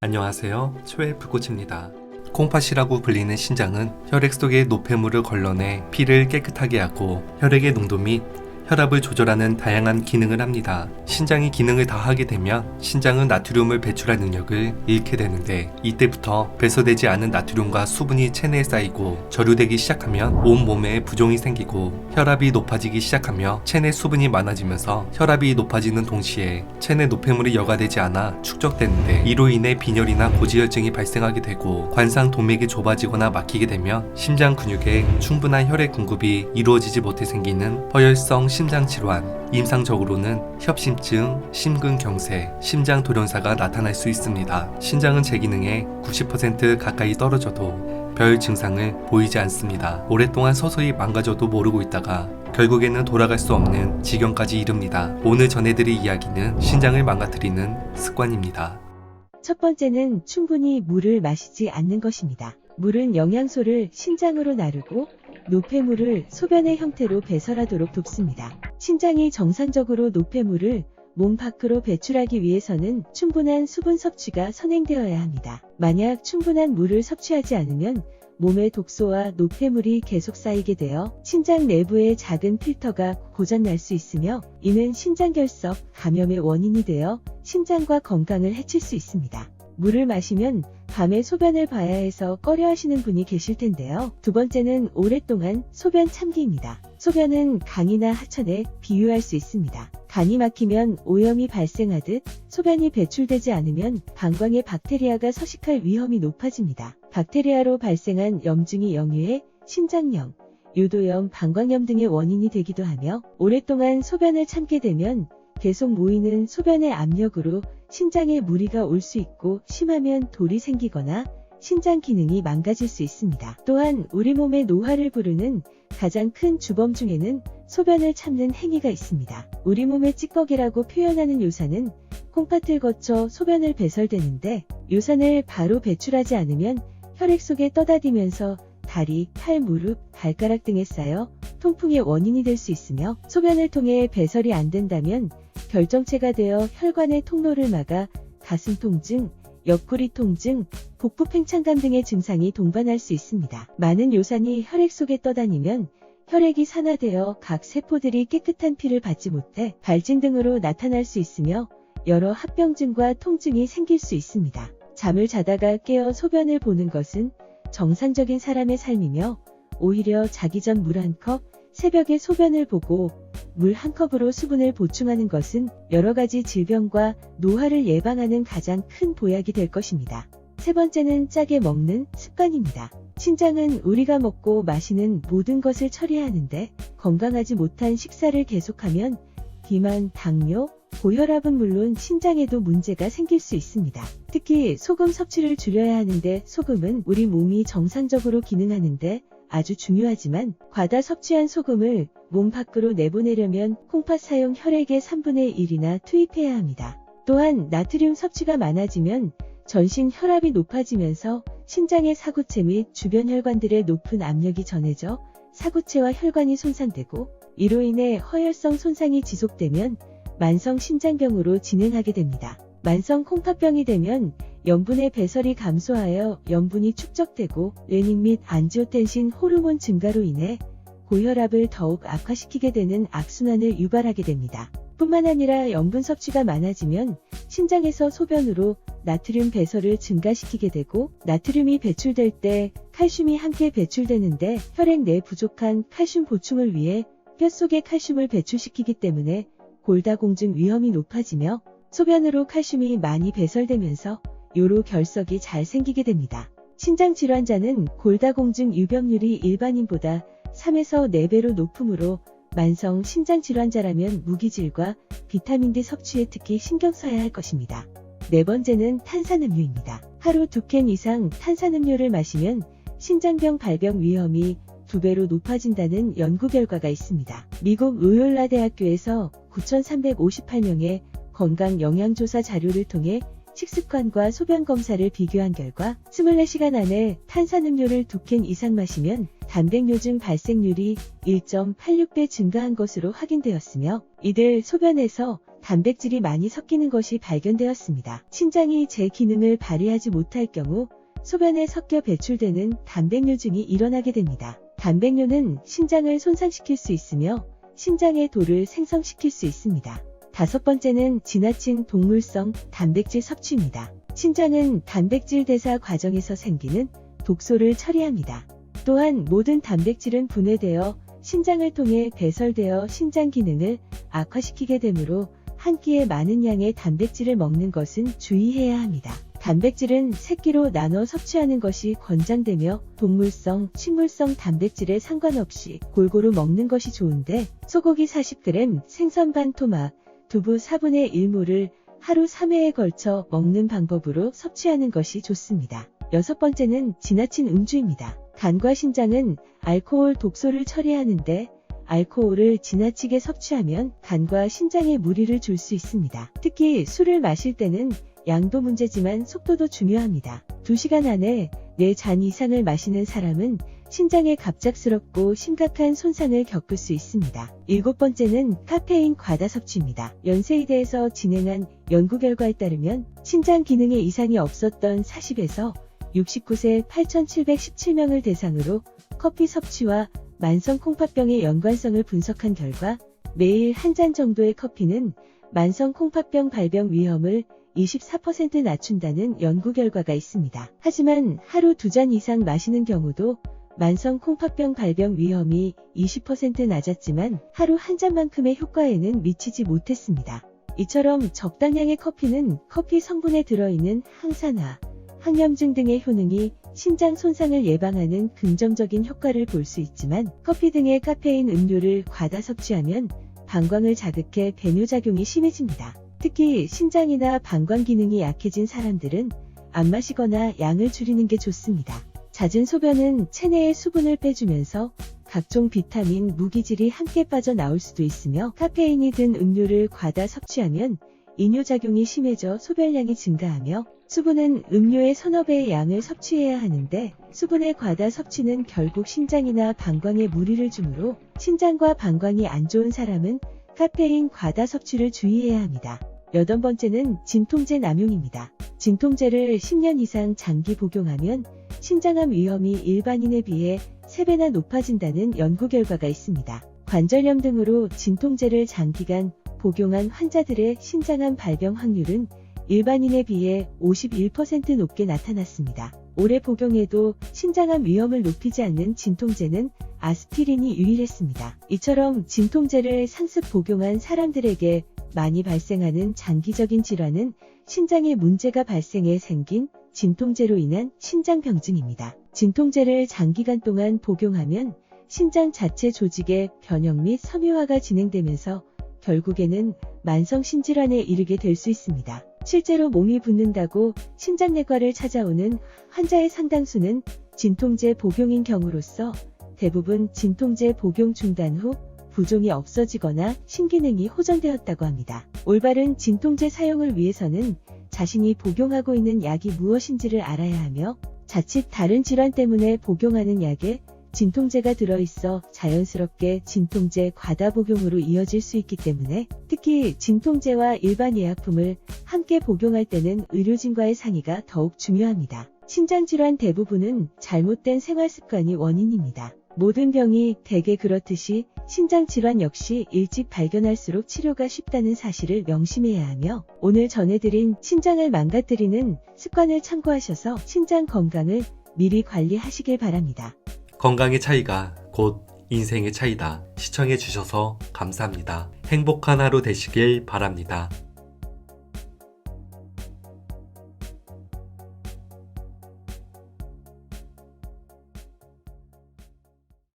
안녕하세요. 초의 불꽃입니다. 콩팥이라고 불리는 신장은 혈액 속의 노폐물을 걸러내 피를 깨끗하게 하고 혈액의 농도 및 혈압을 조절하는 다양한 기능을 합니다. 신장이 기능을 다하게 되면 신장은 나트륨을 배출할 능력을 잃게 되는데, 이때부터 배설되지 않은 나트륨과 수분이 체내에 쌓이고 저류되기 시작하면 온몸에 부종이 생기고 혈압이 높아지기 시작하며 체내 수분이 많아지면서 혈압이 높아지는 동시에 체내 노폐물이 여과되지 않아 축적되는데, 이로 인해 빈혈이나 고지혈증이 발생하게 되고 관상 동맥이 좁아지거나 막히게 되면 심장 근육에 충분한 혈액 공급이 이루어지지 못해 생기는 허혈성 심장질환, 임상적으로는 협심증, 심근경색, 심장돌연사가 나타날 수 있습니다. 신장은 제 기능의 90% 가까이 떨어져도 별 증상을 보이지 않습니다. 오랫동안 서서히 망가져도 모르고 있다가 결국에는 돌아갈 수 없는 지경까지 이릅니다. 오늘 전해드릴 이야기는 신장을 망가뜨리는 습관입니다. 첫 번째는 충분히 물을 마시지 않는 것입니다. 물은 영양소를 신장으로 나르고 노폐물을 소변의 형태로 배설하도록 돕습니다. 신장이 정상적으로 노폐물을 몸 밖으로 배출하기 위해서는 충분한 수분 섭취가 선행되어야 합니다. 만약 충분한 물을 섭취하지 않으면 몸에 독소와 노폐물이 계속 쌓이게 되어 신장 내부의 작은 필터가 고장날 수 있으며, 이는 신장결석, 감염의 원인이 되어 신장과 건강을 해칠 수 있습니다. 물을 마시면 밤에 소변을 봐야 해서 꺼려하시는 분이 계실 텐데요. 두 번째는 오랫동안 소변 참기입니다. 소변은 강이나 하천에 비유할 수 있습니다. 간이 막히면 오염이 발생하듯 소변이 배출되지 않으면 방광에 박테리아가 서식할 위험이 높아집니다. 박테리아로 발생한 염증이 역류해 신장염, 요도염, 방광염 등의 원인이 되기도 하며, 오랫동안 소변을 참게 되면 계속 모이는 소변의 압력으로 신장에 무리가 올 수 있고, 심하면 돌이 생기거나 신장 기능이 망가질 수 있습니다. 또한 우리 몸의 노화를 부르는 가장 큰 주범 중에는 소변을 참는 행위가 있습니다. 우리 몸의 찌꺼기라고 표현하는 요산은 콩팥을 거쳐 소변을 배설되는데, 요산을 바로 배출하지 않으면 혈액 속에 떠다니면서 다리, 팔, 무릎, 발가락 등에 쌓여 통풍의 원인이 될 수 있으며, 소변을 통해 배설이 안 된다면 결정체가 되어 혈관의 통로를 막아 가슴 통증, 옆구리 통증, 복부 팽창감 등의 증상이 동반할 수 있습니다. 많은 요산이 혈액 속에 떠다니면 혈액이 산화되어 각 세포들이 깨끗한 피를 받지 못해 발진 등으로 나타날 수 있으며, 여러 합병증과 통증이 생길 수 있습니다. 잠을 자다가 깨어 소변을 보는 것은 정상적인 사람의 삶이며, 오히려 자기 전 물 한 컵, 새벽에 소변을 보고 물 한 컵으로 수분을 보충하는 것은 여러 가지 질병과 노화를 예방하는 가장 큰 보약이 될 것입니다. 세 번째는 짜게 먹는 습관입니다. 신장은 우리가 먹고 마시는 모든 것을 처리하는데, 건강하지 못한 식사를 계속하면 비만, 당뇨, 고혈압은 물론 신장에도 문제가 생길 수 있습니다. 특히 소금 섭취를 줄여야 하는데, 소금은 우리 몸이 정상적으로 기능하는데 아주 중요하지만, 과다 섭취한 소금을 몸 밖으로 내보내려면 콩팥 사용 혈액의 3분의 1이나 투입해야 합니다. 또한 나트륨 섭취가 많아지면 전신 혈압이 높아지면서 신장의 사구체 및 주변 혈관들의 높은 압력이 전해져 사구체와 혈관이 손상되고, 이로 인해 허혈성 손상이 지속되면 만성 심장병으로 진행하게 됩니다. 만성 콩팥병이 되면 염분의 배설이 감소하여 염분이 축적되고 레닌 및 안지오텐신 호르몬 증가로 인해 고혈압을 더욱 악화시키게 되는 악순환을 유발하게 됩니다. 뿐만 아니라 염분 섭취가 많아지면 신장에서 소변으로 나트륨 배설을 증가시키게 되고, 나트륨이 배출될 때 칼슘이 함께 배출되는데, 혈액 내 부족한 칼슘 보충을 위해 뼈 속에 칼슘을 배출시키기 때문에 골다공증 위험이 높아지며, 소변으로 칼슘이 많이 배설되면서 요로 결석이 잘 생기게 됩니다. 신장 질환자는 골다공증 유병률이 일반인보다 3에서 4배로 높으므로 만성 신장 질환자라면 무기질과 비타민 D 섭취에 특히 신경 써야 할 것입니다. 네 번째는 탄산음료입니다. 하루 2캔 이상 탄산음료를 마시면 신장병 발병 위험이 2배로 높아진다는 연구 결과가 있습니다. 미국 로욜라 대학교에서 9,358명의 건강 영양조사 자료를 통해 식습관과 소변 검사를 비교한 결과 24시간 안에 탄산음료를 2캔 이상 마시면 단백뇨증 발생률이 1.86배 증가한 것으로 확인되었으며, 이들 소변에서 단백질이 많이 섞이는 것이 발견되었습니다. 신장이 제 기능을 발휘하지 못할 경우 소변에 섞여 배출되는 단백뇨증이 일어나게 됩니다. 단백뇨는 신장을 손상시킬 수 있으며 신장의 돌을 생성시킬 수 있습니다. 다섯 번째는 지나친 동물성 단백질 섭취입니다. 신장은 단백질 대사 과정에서 생기는 독소를 처리합니다. 또한 모든 단백질은 분해되어 신장을 통해 배설되어 신장 기능을 악화시키게 되므로 한 끼에 많은 양의 단백질을 먹는 것은 주의해야 합니다. 단백질은 새끼로 나눠 섭취하는 것이 권장되며 동물성, 식물성 단백질에 상관없이 골고루 먹는 것이 좋은데 소고기 40g, 생선 반 토막, 두부 4분의 1모를 하루 3회에 걸쳐 먹는 방법으로 섭취하는 것이 좋습니다. 여섯 번째는 지나친 음주입니다. 간과 신장은 알코올 독소를 처리하는데 알코올을 지나치게 섭취하면 간과 신장에 무리를 줄 수 있습니다. 특히 술을 마실 때는 양도 문제지만 속도도 중요합니다. 2시간 안에 4잔 이상을 마시는 사람은 신장에 갑작스럽고 심각한 손상을 겪을 수 있습니다. 일곱 번째는 카페인 과다 섭취입니다. 연세의대에서 진행한 연구 결과에 따르면 신장 기능에 이상이 없었던 40에서 69세 8,717명을 대상으로 커피 섭취와 만성 콩팥병의 연관성을 분석한 결과 매일 한 잔 정도의 커피는 만성 콩팥병 발병 위험을 24% 낮춘다는 연구 결과가 있습니다. 하지만 하루 2잔 이상 마시는 경우도 만성 콩팥병 발병 위험이 20% 낮았지만 하루 한 잔만큼의 효과에는 미치지 못했습니다. 이처럼 적당량의 커피는 커피 성분에 들어있는 항산화, 항염증 등의 효능이 신장 손상을 예방하는 긍정적인 효과를 볼 수 있지만 커피 등의 카페인 음료를 과다 섭취하면 방광을 자극해 배뇨작용이 심해집니다. 특히 신장이나 방광 기능이 약해진 사람들은 안 마시거나 양을 줄이는 게 좋습니다. 잦은 소변은 체내의 수분을 빼주면서 각종 비타민, 무기질이 함께 빠져나올 수도 있으며 카페인이 든 음료를 과다 섭취하면 이뇨작용이 심해져 소변량이 증가하며 수분은 음료의 서너 배의 양을 섭취해야 하는데 수분의 과다 섭취는 결국 신장이나 방광에 무리를 주므로 신장과 방광이 안 좋은 사람은 카페인 과다 섭취를 주의해야 합니다. 여덟 번째는 진통제 남용입니다. 진통제를 10년 이상 장기 복용하면 신장암 위험이 일반인에 비해 3배나 높아진다는 연구 결과가 있습니다. 관절염 등으로 진통제를 장기간 복용한 환자들의 신장암 발병 확률은 일반인에 비해 51% 높게 나타났습니다. 오래 복용해도 신장암 위험을 높이지 않는 진통제는 아스피린이 유일했습니다. 이처럼 진통제를 상습 복용한 사람들에게 많이 발생하는 장기적인 질환은 신장에 문제가 발생해 생긴 진통제로 인한 신장병증입니다. 진통제를 장기간 동안 복용하면 신장 자체 조직의 변형 및 섬유화가 진행되면서 결국에는 만성 신질환에 이르게 될 수 있습니다. 실제로 몸이 붓는다고 신장내과를 찾아오는 환자의 상당수는 진통제 복용인 경우로서 대부분 진통제 복용 중단 후 부종이 없어지거나 신기능이 호전되었다고 합니다. 올바른 진통제 사용을 위해서는 자신이 복용하고 있는 약이 무엇인지를 알아야 하며 자칫 다른 질환 때문에 복용하는 약에 진통제가 들어있어 자연스럽게 진통제 과다 복용으로 이어질 수 있기 때문에 특히 진통제와 일반 예약품을 함께 복용할 때는 의료진과의 상의가 더욱 중요합니다. 신장질환 대부분은 잘못된 생활습관이 원인입니다. 모든 병이 대개 그렇듯이 신장질환 역시 일찍 발견할수록 치료가 쉽다는 사실을 명심해야 하며 오늘 전해드린 신장을 망가뜨리는 습관을 참고하셔서 신장 건강을 미리 관리하시길 바랍니다. 건강의 차이가 곧 인생의 차이다. 시청해주셔서 감사합니다. 행복한 하루 되시길 바랍니다.